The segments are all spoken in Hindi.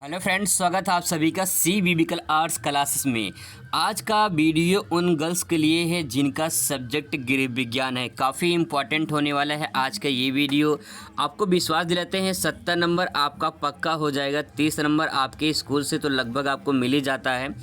हेलो फ्रेंड्स, स्वागत है आप सभी का सी बिबिकल आर्ट्स क्लासेस में। आज का वीडियो उन गर्ल्स के लिए है जिनका सब्जेक्ट गृह विज्ञान है। काफ़ी इम्पॉर्टेंट होने वाला है आज का ये वीडियो। आपको विश्वास दिलाते हैं 70 नंबर आपका पक्का हो जाएगा। 30 नंबर आपके स्कूल से तो लगभग आपको मिल ही जाता है।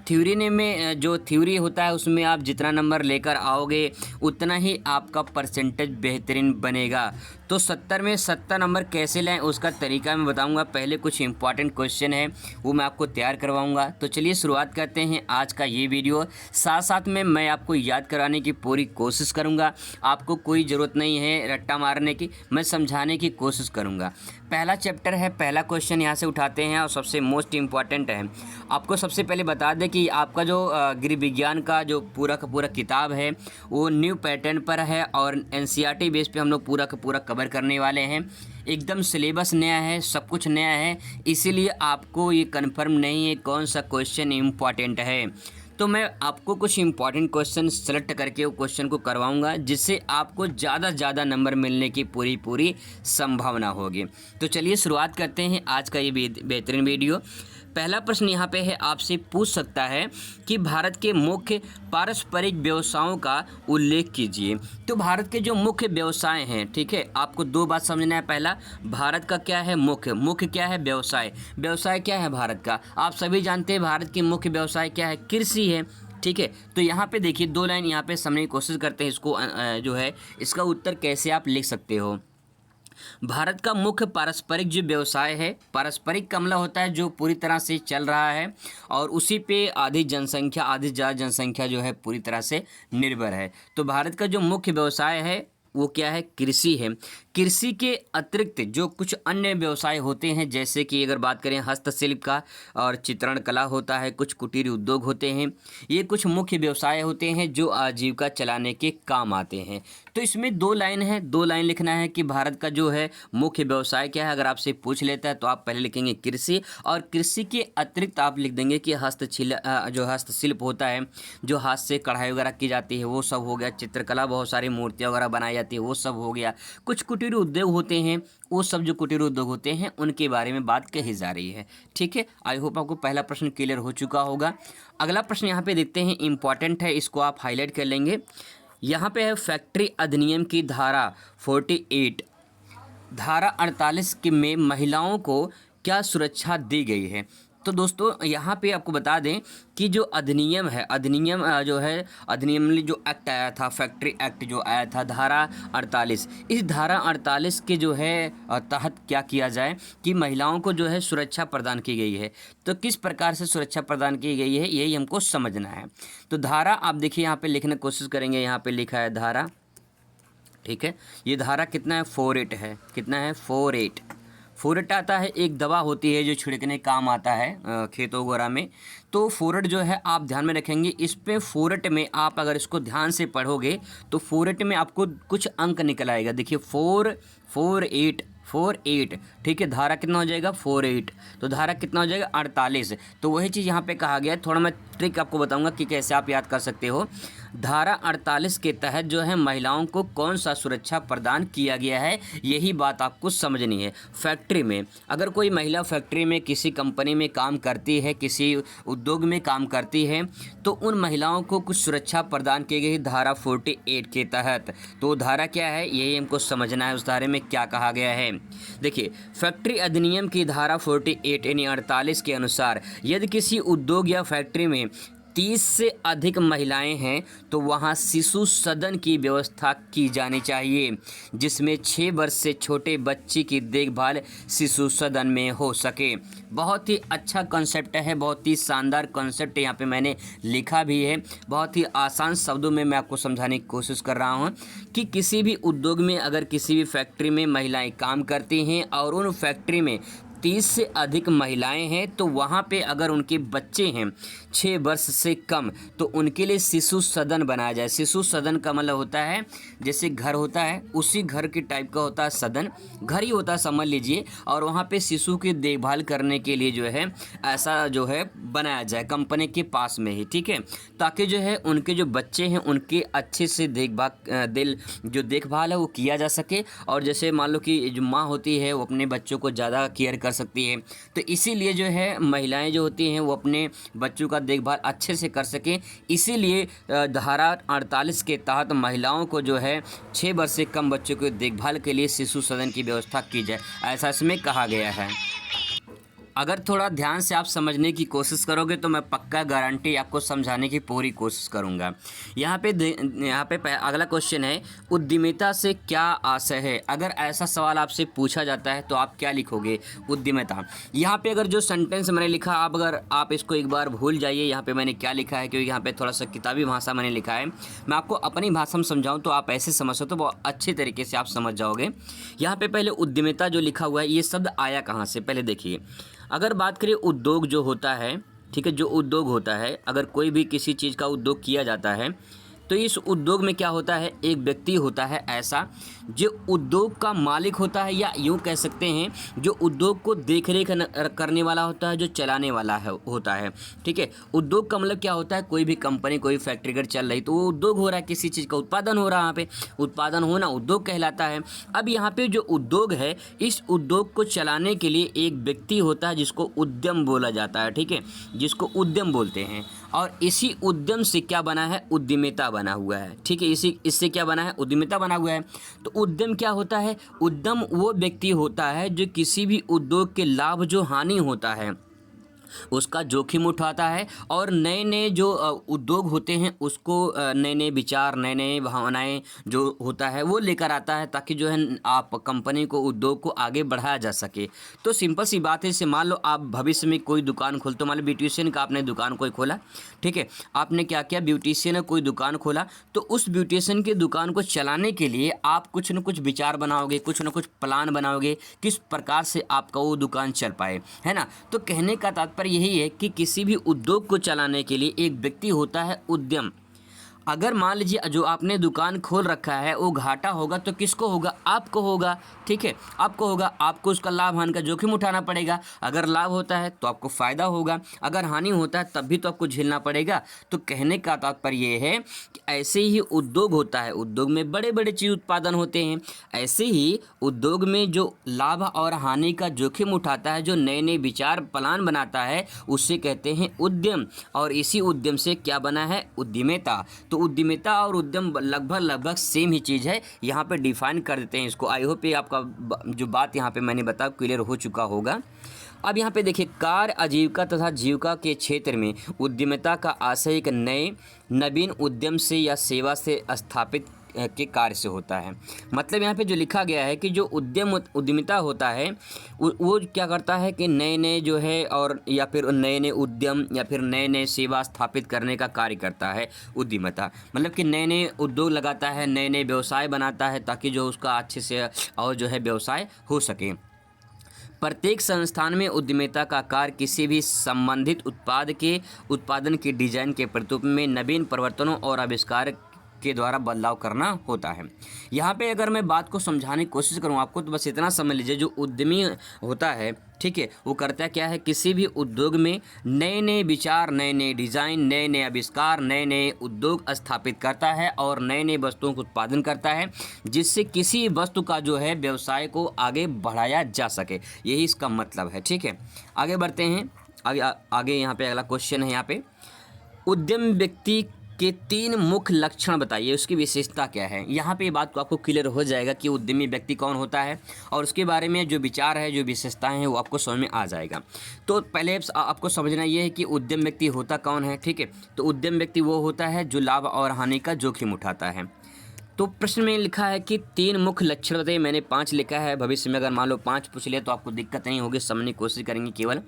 थ्योरी ने में जो थ्योरी होता है उसमें आप जितना नंबर लेकर आओगे उतना ही आपका परसेंटेज बेहतरीन बनेगा। तो 70 में 70 नंबर कैसे लाएं उसका तरीका मैं बताऊंगा। पहले कुछ इंपॉर्टेंट क्वेश्चन है वो मैं आपको तैयार करवाऊंगा। तो चलिए शुरुआत करते हैं आज का ये वीडियो। साथ साथ में मैं आपको याद कराने की पूरी कोशिश करूंगा। आपको कोई ज़रूरत नहीं है रट्टा मारने की, मैं समझाने की कोशिश करूंगा। पहला चैप्टर है, पहला क्वेश्चन यहाँ से उठाते हैं और सबसे मोस्ट इम्पॉर्टेंट है। आपको सबसे पहले बता दें कि आपका जो गृह विज्ञान का जो पूरा का पूरा किताब है वो न्यू पैटर्न पर है और एनसीईआरटी बेस पे हम लोग पूरा का पूरा कवर करने वाले हैं। एकदम सिलेबस नया है, सब कुछ नया है, इसीलिए आपको ये कंफर्म नहीं है कौन सा क्वेश्चन इम्पॉर्टेंट है। तो मैं आपको कुछ इंपॉर्टेंट क्वेश्चन सेलेक्ट करके वो क्वेश्चन को करवाऊंगा जिससे आपको ज़्यादा से ज़्यादा नंबर मिलने की पूरी संभावना होगी। तो चलिए शुरुआत करते हैं आज का ये बेहतरीन वीडियो। पहला प्रश्न यहाँ पे है, आपसे पूछ सकता है कि भारत के मुख्य पारस्परिक व्यवसायों का उल्लेख कीजिए। तो भारत के जो मुख्य व्यवसाय हैं, ठीक है, आपको दो बात समझना है। पहला, भारत का क्या है मुख्य क्या है व्यवसाय। व्यवसाय क्या है भारत का, आप सभी जानते हैं भारत की मुख्य व्यवसाय क्या है, कृषि है। ठीक है, तो यहाँ पे देखिए दो लाइन यहाँ पे समझने की कोशिश करते हैं इसको जो है इसका उत्तर कैसे आप लिख सकते हो। भारत का मुख्य पारस्परिक जो व्यवसाय है, पारस्परिक का मतलब होता है जो पूरी तरह से चल रहा है और उसी पे आधी ज़्यादा जनसंख्या जो है पूरी तरह से निर्भर है। तो भारत का जो मुख्य व्यवसाय है वो क्या है, कृषि है। कृषि के अतिरिक्त जो कुछ अन्य व्यवसाय होते हैं, जैसे कि अगर बात करें हस्तशिल्प का और चित्रण कला होता है, कुछ कुटीर उद्योग होते हैं, ये कुछ मुख्य व्यवसाय होते हैं जो आजीविका चलाने के काम आते हैं। तो इसमें दो लाइन है, दो लाइन लिखना है कि भारत का जो है मुख्य व्यवसाय क्या है। अगर आपसे पूछ लेता है तो आप पहले लिखेंगे कृषि, और कृषि के अतिरिक्त आप लिख देंगे कि हस्तशिल्प होता है, जो हाथ से कढ़ाई वगैरह की जाती है वो सब हो गया, चित्रकला बहुत सारी मूर्तियाँ वगैरह बनाई जाती है वो सब हो गया, कुछ कुटीर उद्योग होते हैं, वो सब जो कुटीर उद्योग होते हैं उनके बारे में बात कही जा रही है। ठीक है, आई होप आपको पहला प्रश्न क्लियर हो चुका होगा। अगला प्रश्न यहाँ पे देखते हैं, इंपॉर्टेंट है, इसको आप हाईलाइट कर लेंगे। यहाँ पे है फैक्ट्री अधिनियम की धारा 48, धारा 48 के में महिलाओं को क्या सुरक्षा दी गई है। तो दोस्तों यहाँ पे आपको बता दें कि जो अधिनियम है, अधिनियम जो है, अधिनियम में जो एक्ट आया था, फैक्ट्री एक्ट जो आया था धारा 48, इस धारा 48 के जो है तहत क्या किया जाए कि महिलाओं को जो है सुरक्षा प्रदान की गई है। तो किस प्रकार से सुरक्षा प्रदान की गई है यही हमको समझना है। तो धारा आप देखिए यहाँ पे लिखने की कोशिश करेंगे, यहाँ पे लिखा है धारा, ठीक है, ये धारा कितना है 48 है, कितना है 48। फोरेट आता है, एक दवा होती है जो छिड़कने काम आता है खेतों वगैरह में। तो फोरेट जो है आप ध्यान में रखेंगे, इस पे फोरेट में आप अगर इसको ध्यान से पढ़ोगे तो फोरेट में आपको कुछ अंक निकल आएगा। देखिए 48, ठीक है, धारा कितना हो जाएगा 48, तो धारा कितना हो जाएगा 48। तो वही चीज़ यहाँ पे कहा गया है, थोड़ा मैं ट्रिक आपको बताऊंगा कि कैसे आप याद कर सकते हो। धारा 48 के तहत जो है महिलाओं को कौन सा सुरक्षा प्रदान किया गया है, यही बात आपको समझनी है। फैक्ट्री में अगर कोई महिला फैक्ट्री में किसी कंपनी में काम करती है, किसी उद्योग में काम करती है, तो उन महिलाओं को कुछ सुरक्षा प्रदान की गई धारा 48 के तहत। तो धारा क्या है यही हमको समझना है, उस धारे में क्या कहा गया है। देखिए फैक्ट्री अधिनियम की धारा 48 यानी 48 के अनुसार यदि किसी उद्योग या फैक्ट्री में 30 से अधिक महिलाएं हैं तो वहां शिशु सदन की व्यवस्था की जानी चाहिए, जिसमें 6 वर्ष से छोटे बच्चे की देखभाल शिशु सदन में हो सके। बहुत ही अच्छा कॉन्सेप्ट है, बहुत ही शानदार कॉन्सेप्ट यहाँ पे मैंने लिखा भी है। बहुत ही आसान शब्दों में मैं आपको समझाने की कोशिश कर रहा हूँ कि किसी भी उद्योग में अगर किसी भी फैक्ट्री में महिलाएं काम करती हैं और उन फैक्ट्री में 30 से अधिक महिलाएं हैं तो वहाँ पे अगर उनके बच्चे हैं 6 वर्ष से कम तो उनके लिए शिशु सदन बनाया जाए। शिशु सदन का मतलब होता है जैसे घर होता है उसी घर के टाइप का होता है सदन, घर ही होता है समझ लीजिए, और वहाँ पे शिशु की देखभाल करने के लिए जो है ऐसा जो है बनाया जाए कंपनी के पास में ही, ठीक है, ताकि जो है उनके जो बच्चे हैं उनके अच्छे से देखभाल है वो किया जा सके। और जैसे मान लो कि जो माँ होती है वो अपने बच्चों को ज़्यादा केयर कर सकती है। तो इसीलिए जो है महिलाएं जो होती हैं वो अपने बच्चों का देखभाल अच्छे से कर सकें, इसीलिए धारा 48 के तहत महिलाओं को जो है 6 वर्ष से कम बच्चों की देखभाल के लिए शिशु सदन की व्यवस्था की जाए, ऐसा इसमें कहा गया है। अगर थोड़ा ध्यान से आप समझने की कोशिश करोगे तो मैं पक्का गारंटी आपको समझाने की पूरी कोशिश करूंगा। यहाँ पे अगला क्वेश्चन है, उद्यमिता से क्या आशय है? अगर ऐसा सवाल आपसे पूछा जाता है तो आप क्या लिखोगे? उद्यमिता। यहाँ पे अगर जो सेंटेंस मैंने लिखा, अगर आप इसको एक बार भूल जाइए यहाँ पे मैंने क्या लिखा है, क्योंकि यहाँ पे थोड़ा सा किताबी भाषा मैंने लिखा है। मैं आपको अपनी भाषा में समझाऊँ तो आप ऐसे समझ सकते हो, बहुत अच्छे तरीके से आप समझ जाओगे। यहाँ पे पहले उद्यमिता जो लिखा हुआ है, ये शब्द आया कहाँ से, पहले देखिए। अगर बात करें उद्योग जो होता है, ठीक है, जो उद्योग होता है, अगर कोई भी किसी चीज़ का उद्योग किया जाता है तो इस उद्योग में क्या होता है, एक व्यक्ति होता है ऐसा जो उद्योग का मालिक होता है, या यूँ कह सकते हैं जो उद्योग को देखरेख करने वाला होता है, जो चलाने वाला होता है। ठीक है, उद्योग का मतलब क्या होता है, कोई भी कंपनी कोई फैक्ट्री अगर चल रही तो वो उद्योग हो रहा है, किसी चीज़ का उत्पादन हो रहा है, यहाँ पे उत्पादन होना उद्योग कहलाता है। अब यहाँ पे जो उद्योग है, इस उद्योग को चलाने के लिए एक व्यक्ति होता है जिसको उद्यम बोला जाता है। ठीक है, जिसको उद्यम बोलते हैं, और इसी उद्यम से क्या बना है, उद्यमिता बना हुआ है। ठीक है, इससे क्या बना है, उद्यमिता बना हुआ है। तो उद्यम क्या होता है, उद्यम वो व्यक्ति होता है जो किसी भी उद्योग के लाभ जो हानि होता है उसका जोखिम उठाता है, और नए नए जो उद्योग होते हैं उसको नए नए विचार, नए नए भावनाएं जो होता है वो लेकर आता है, ताकि जो है आप कंपनी को, उद्योग को आगे बढ़ाया जा सके। तो सिंपल सी बात है, जैसे मान लो आप भविष्य में कोई दुकान खोलते हो, मान लो ब्यूटिशियन का आपने दुकान कोई खोला। ठीक है, आपने क्या किया, ब्यूटिशियन ने कोई दुकान खोला, तो उस ब्यूटिशियन की दुकान को चलाने के लिए आप कुछ न कुछ विचार बनाओगे, कुछ न कुछ प्लान बनाओगे, किस प्रकार से आपका वो दुकान चल पाए, है ना। तो कहने का तात्पर्य पर यही है कि किसी भी उद्योग को चलाने के लिए एक व्यक्ति होता है उद्यम। अगर मान लीजिए जो आपने दुकान खोल रखा है वो घाटा होगा तो किसको होगा, आपको होगा। ठीक है, आपको होगा, आपको उसका लाभ हानि का जोखिम उठाना पड़ेगा। अगर लाभ होता है तो आपको फ़ायदा होगा, अगर हानि होता है तब भी तो आपको झेलना पड़ेगा। तो कहने का तात्पर्य ये है कि ऐसे ही उद्योग होता है, उद्योग में बड़े बड़े चीज़ उत्पादन होते हैं, ऐसे ही उद्योग में जो लाभ और हानि का जोखिम उठाता है, जो नए नए विचार प्लान बनाता है, उससे कहते हैं उद्यम। और इसी उद्यम से क्या बना है, उद्यमिता। तो उद्यमिता और उद्यम लगभग सेम ही चीज़ है, यहाँ पे डिफाइन कर देते हैं इसको। आई होप ये आपका जो बात यहाँ पे मैंने बताया क्लियर हो चुका होगा। अब यहाँ पे देखिए, कार्य, आजीविका तथा जीविका के क्षेत्र में उद्यमिता का आशय एक नए नवीन उद्यम से या सेवा से स्थापित के कार्य से होता है। मतलब यहाँ पे जो लिखा गया है कि जो उद्यमिता होता है वो क्या करता है कि नए नए जो है, और या फिर नए नए उद्यम या फिर नए नए सेवा स्थापित करने का कार्य करता है उद्यमिता। मतलब कि नए नए उद्योग लगाता है, नए नए व्यवसाय बनाता है, ताकि जो उसका अच्छे से और जो है व्यवसाय हो सके। प्रत्येक संस्थान में उद्यमिता का कार्य किसी भी संबंधित उत्पादन के डिजाइन के प्रस्तुत में नवीन परिवर्तनों और आविष्कार के द्वारा बदलाव करना होता है। यहाँ पे अगर मैं बात को समझाने की कोशिश करूँ आपको, तो बस इतना समझ लीजिए, जो उद्यमी होता है, ठीक है, वो करता क्या है, किसी भी उद्योग में नए नए विचार, नए नए डिज़ाइन, नए नए आविष्कार, नए नए उद्योग स्थापित करता है और नए नए वस्तुओं का उत्पादन करता है, जिससे किसी वस्तु का जो है व्यवसाय को आगे बढ़ाया जा सके। यही इसका मतलब है। ठीक है, आगे बढ़ते हैं। आगे यहाँ पे अगला क्वेश्चन है, यहाँ पे उद्यम व्यक्ति के 3 मुख्य लक्षण बताइए, उसकी विशेषता क्या है। यहाँ पे ये बात को आपको क्लियर हो जाएगा कि उद्यमी व्यक्ति कौन होता है, और उसके बारे में जो विचार है, जो विशेषताएं हैं, वो आपको समझ में आ जाएगा। तो पहले आपको समझना ये है कि उद्यम व्यक्ति होता कौन है। ठीक है, तो उद्यम व्यक्ति वो होता है जो लाभ और हानि का जोखिम उठाता है। तो प्रश्न में लिखा है कि 3 मुख्य लक्षण बताइए, मैंने 5 लिखा है। भविष्य में अगर मान लो 5 पूछ लिया तो आपको दिक्कत नहीं होगी, समझने की कोशिश करेंगे केवल।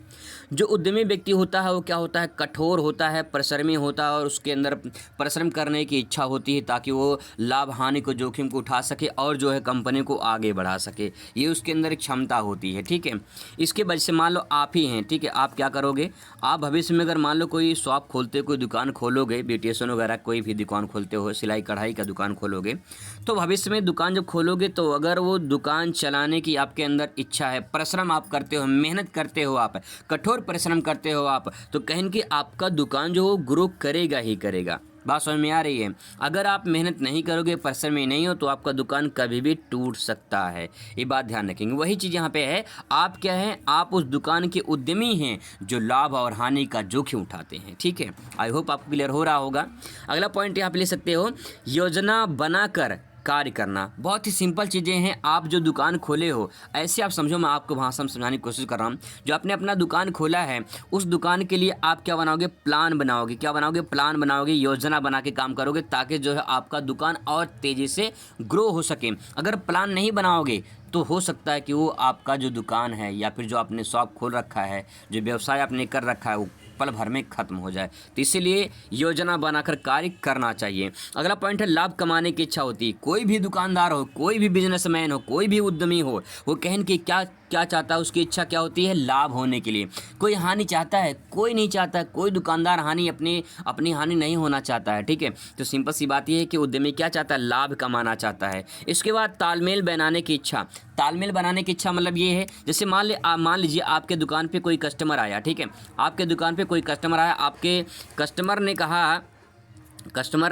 जो उद्यमी व्यक्ति होता है वो क्या होता है, कठोर होता है, परिश्रमी होता है, और उसके अंदर परिश्रम करने की इच्छा होती है, ताकि वो लाभ हानि को, जोखिम को उठा सके और जो है कंपनी को आगे बढ़ा सके। ये उसके अंदर एक क्षमता होती है। ठीक है, इसके वजह से मान लो आप ही हैं, ठीक है, आप क्या करोगे, आप भविष्य में अगर मान लो कोई शॉप खोलते, कोई दुकान खोलोगे, ब्यूटिशियन वगैरह कोई भी दुकान खोलते हो, सिलाई कढ़ाई का दुकान खोलोगे, तो भविष्य में दुकान जब खोलोगे तो अगर वो दुकान चलाने की आपके अंदर इच्छा है, परिश्रम आप करते हो, मेहनत करते हो, आप कठोर परिश्रम करते हो आप, तो कहीं कि आपका दुकान जो हो ग्रो करेगा ही करेगा। बात समझ में आ रही है। अगर आप मेहनत नहीं करोगे, परिश्रम में नहीं हो, तो आपका दुकान कभी भी टूट सकता है। ये बात ध्यान रखेंगे। वही चीज़ यहाँ पे है, आप क्या हैं, आप उस दुकान के उद्यमी हैं जो लाभ और हानि का जोखिम उठाते हैं। ठीक है, आई होप आपको क्लियर हो रहा होगा। अगला पॉइंट यहाँ पे ले सकते हो, योजना बनाकर कार्य करना। बहुत ही सिंपल चीज़ें हैं। आप जो दुकान खोले हो, ऐसे आप समझो, मैं आपको भाषा में समझाने की कोशिश कर रहा हूँ। जो आपने अपना दुकान खोला है, उस दुकान के लिए आप क्या बनाओगे, प्लान बनाओगे। क्या बनाओगे, प्लान बनाओगे, योजना बना के काम करोगे, ताकि जो है आपका दुकान और तेज़ी से ग्रो हो सके। अगर प्लान नहीं बनाओगे तो हो सकता है कि वो आपका जो दुकान है या फिर जो आपने शॉप खोल रखा है, जो व्यवसाय आपने कर रखा है, वो पल भर में खत्म हो जाए। तो इसीलिए योजना बनाकर कार्य करना चाहिए। अगला पॉइंट है, लाभ कमाने की इच्छा होती है। कोई भी दुकानदार हो, कोई भी बिजनेसमैन हो, कोई भी उद्यमी हो, वो कहन कि क्या क्या चाहता है, उसकी इच्छा क्या होती है, लाभ होने के लिए। कोई हानि चाहता है, कोई नहीं चाहता। कोई दुकानदार अपनी हानि नहीं होना चाहता है। ठीक है, तो सिंपल सी बात यह है कि उद्यमी क्या चाहता है, लाभ कमाना चाहता है। इसके बाद तालमेल बनाने की इच्छा। तालमेल बनाने की इच्छा मतलब ये है, जैसे मान लीजिए आपके दुकान पे कोई कस्टमर आया। ठीक है, आपके दुकान पे कोई कस्टमर आया, आपके कस्टमर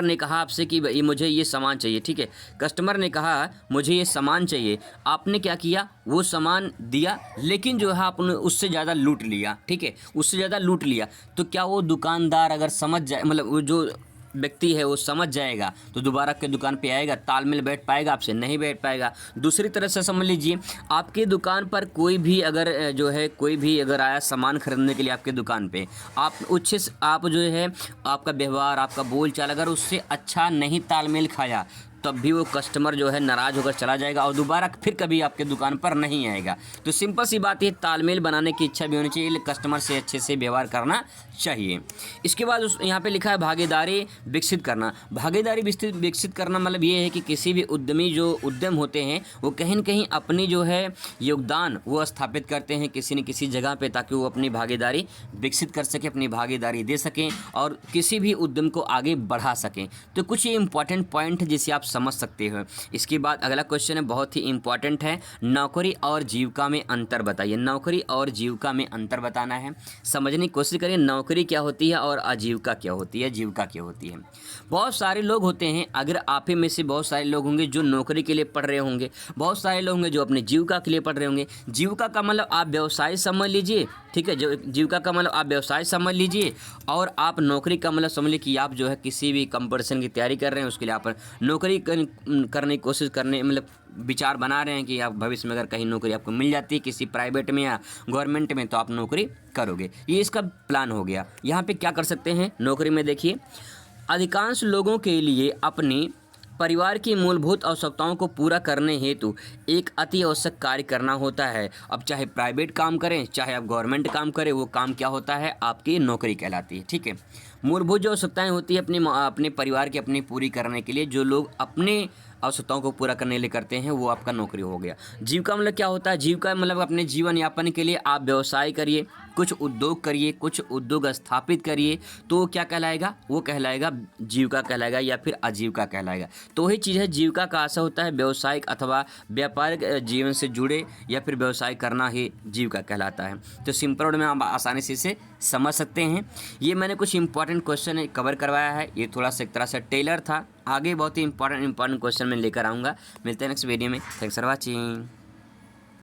ने कहा आपसे कि भाई मुझे ये सामान चाहिए। ठीक है, कस्टमर ने कहा मुझे ये सामान चाहिए। आपने क्या किया, वो सामान दिया, लेकिन जो है आपने उससे ज़्यादा लूट लिया। ठीक है, उससे ज़्यादा लूट लिया, तो क्या वो दुकानदार अगर समझ जाए, मतलब वो जो व्यक्ति है वो समझ जाएगा तो दोबारा आपके दुकान पे आएगा, तालमेल बैठ पाएगा आपसे, नहीं बैठ पाएगा। दूसरी तरह से समझ लीजिए, आपकी दुकान पर कोई भी अगर आया सामान खरीदने के लिए आपके दुकान पे, आप जो है आपका व्यवहार, आपका बोलचाल अगर उससे अच्छा नहीं तालमेल खाया, तब भी वो कस्टमर जो है नाराज़ होकर चला जाएगा और दोबारा फिर कभी आपके दुकान पर नहीं आएगा। तो सिंपल सी बात है, तालमेल बनाने की इच्छा भी होनी चाहिए, कस्टमर से अच्छे से व्यवहार करना चाहिए। इसके बाद यहाँ पे लिखा है भागीदारी विकसित करना। भागीदारी विकसित करना मतलब ये है कि किसी भी उद्यमी जो उद्यम होते हैं, वो कहीं न कहीं अपनी जो है योगदान वो स्थापित करते हैं किसी न किसी जगह पे, ताकि वो अपनी भागीदारी विकसित कर सके, अपनी भागीदारी दे सकें और किसी भी उद्यम को आगे बढ़ा सकें। तो कुछ ये इंपॉर्टेंट पॉइंट है जिसे आप समझ सकते हो। इसके बाद अगला क्वेश्चन है, बहुत ही इंपॉर्टेंट है, नौकरी और जीविका में अंतर बताइए। नौकरी और जीविका में अंतर बताना है, समझने की कोशिश करिए। नौकरी क्या होती है और आजीविका क्या होती है, जीविका क्या होती है। बहुत सारे लोग होते हैं, अगर आप ही में से बहुत सारे लोग होंगे जो नौकरी के लिए पढ़ रहे होंगे, बहुत सारे लोग होंगे जो अपने जीविका के लिए पढ़ रहे होंगे। जीविका का मतलब आप व्यवसाय समझ लीजिए। ठीक है, जो जीविका का मतलब आप व्यवसाय समझ लीजिए, और आप नौकरी का मतलब समझ लीजिए कि आप जो है किसी भी कंपटीशन की तैयारी कर रहे हैं, उसके लिए आप नौकरी करने की कोशिश करने, मतलब विचार बना रहे हैं कि आप भविष्य में अगर कहीं नौकरी आपको मिल जाती है किसी प्राइवेट में या गवर्नमेंट में, तो आप नौकरी करोगे। ये इसका प्लान हो गया। यहाँ पे क्या कर सकते हैं नौकरी में, देखिए, अधिकांश लोगों के लिए अपनी परिवार की मूलभूत आवश्यकताओं को पूरा करने हेतु एक अति आवश्यक कार्य करना होता है। अब चाहे प्राइवेट काम करें, चाहे आप गवर्नमेंट काम करें, वो काम क्या होता है, आपकी नौकरी कहलाती है। ठीक है, मूलभूत जो आवश्यकताएं होती है अपने परिवार की अपनी पूरी करने के लिए, जो लोग अपने आवश्यकताओं को पूरा करने के लिए करते हैं, वो आपका नौकरी हो गया। जीविका मतलब क्या होता है, जीविका मतलब अपने जीवन यापन के लिए आप व्यवसाय करिए, कुछ उद्योग करिए, कुछ उद्योग स्थापित करिए, तो वो क्या कहलाएगा, वो कहलाएगा जीविका कहलाएगा या फिर आजीविका कहलाएगा। तो वही चीज़ है, जीविका का आशा होता है व्यावसायिक अथवा व्यापारिक जीवन से जुड़े या फिर व्यवसाय करना ही जीविका कहलाता है। तो सिंपल वर्ड में आप आसानी से इसे समझ सकते हैं। ये मैंने कुछ इंपॉर्टेंट क्वेश्चन कवर करवाया है, ये थोड़ा सा एक तरह से टेलर था। आगे बहुत ही इंपॉर्टेंट क्वेश्चन मैं लेकर आऊँगा। मिलते हैं नेक्स्ट वीडियो में। Thanks for watching.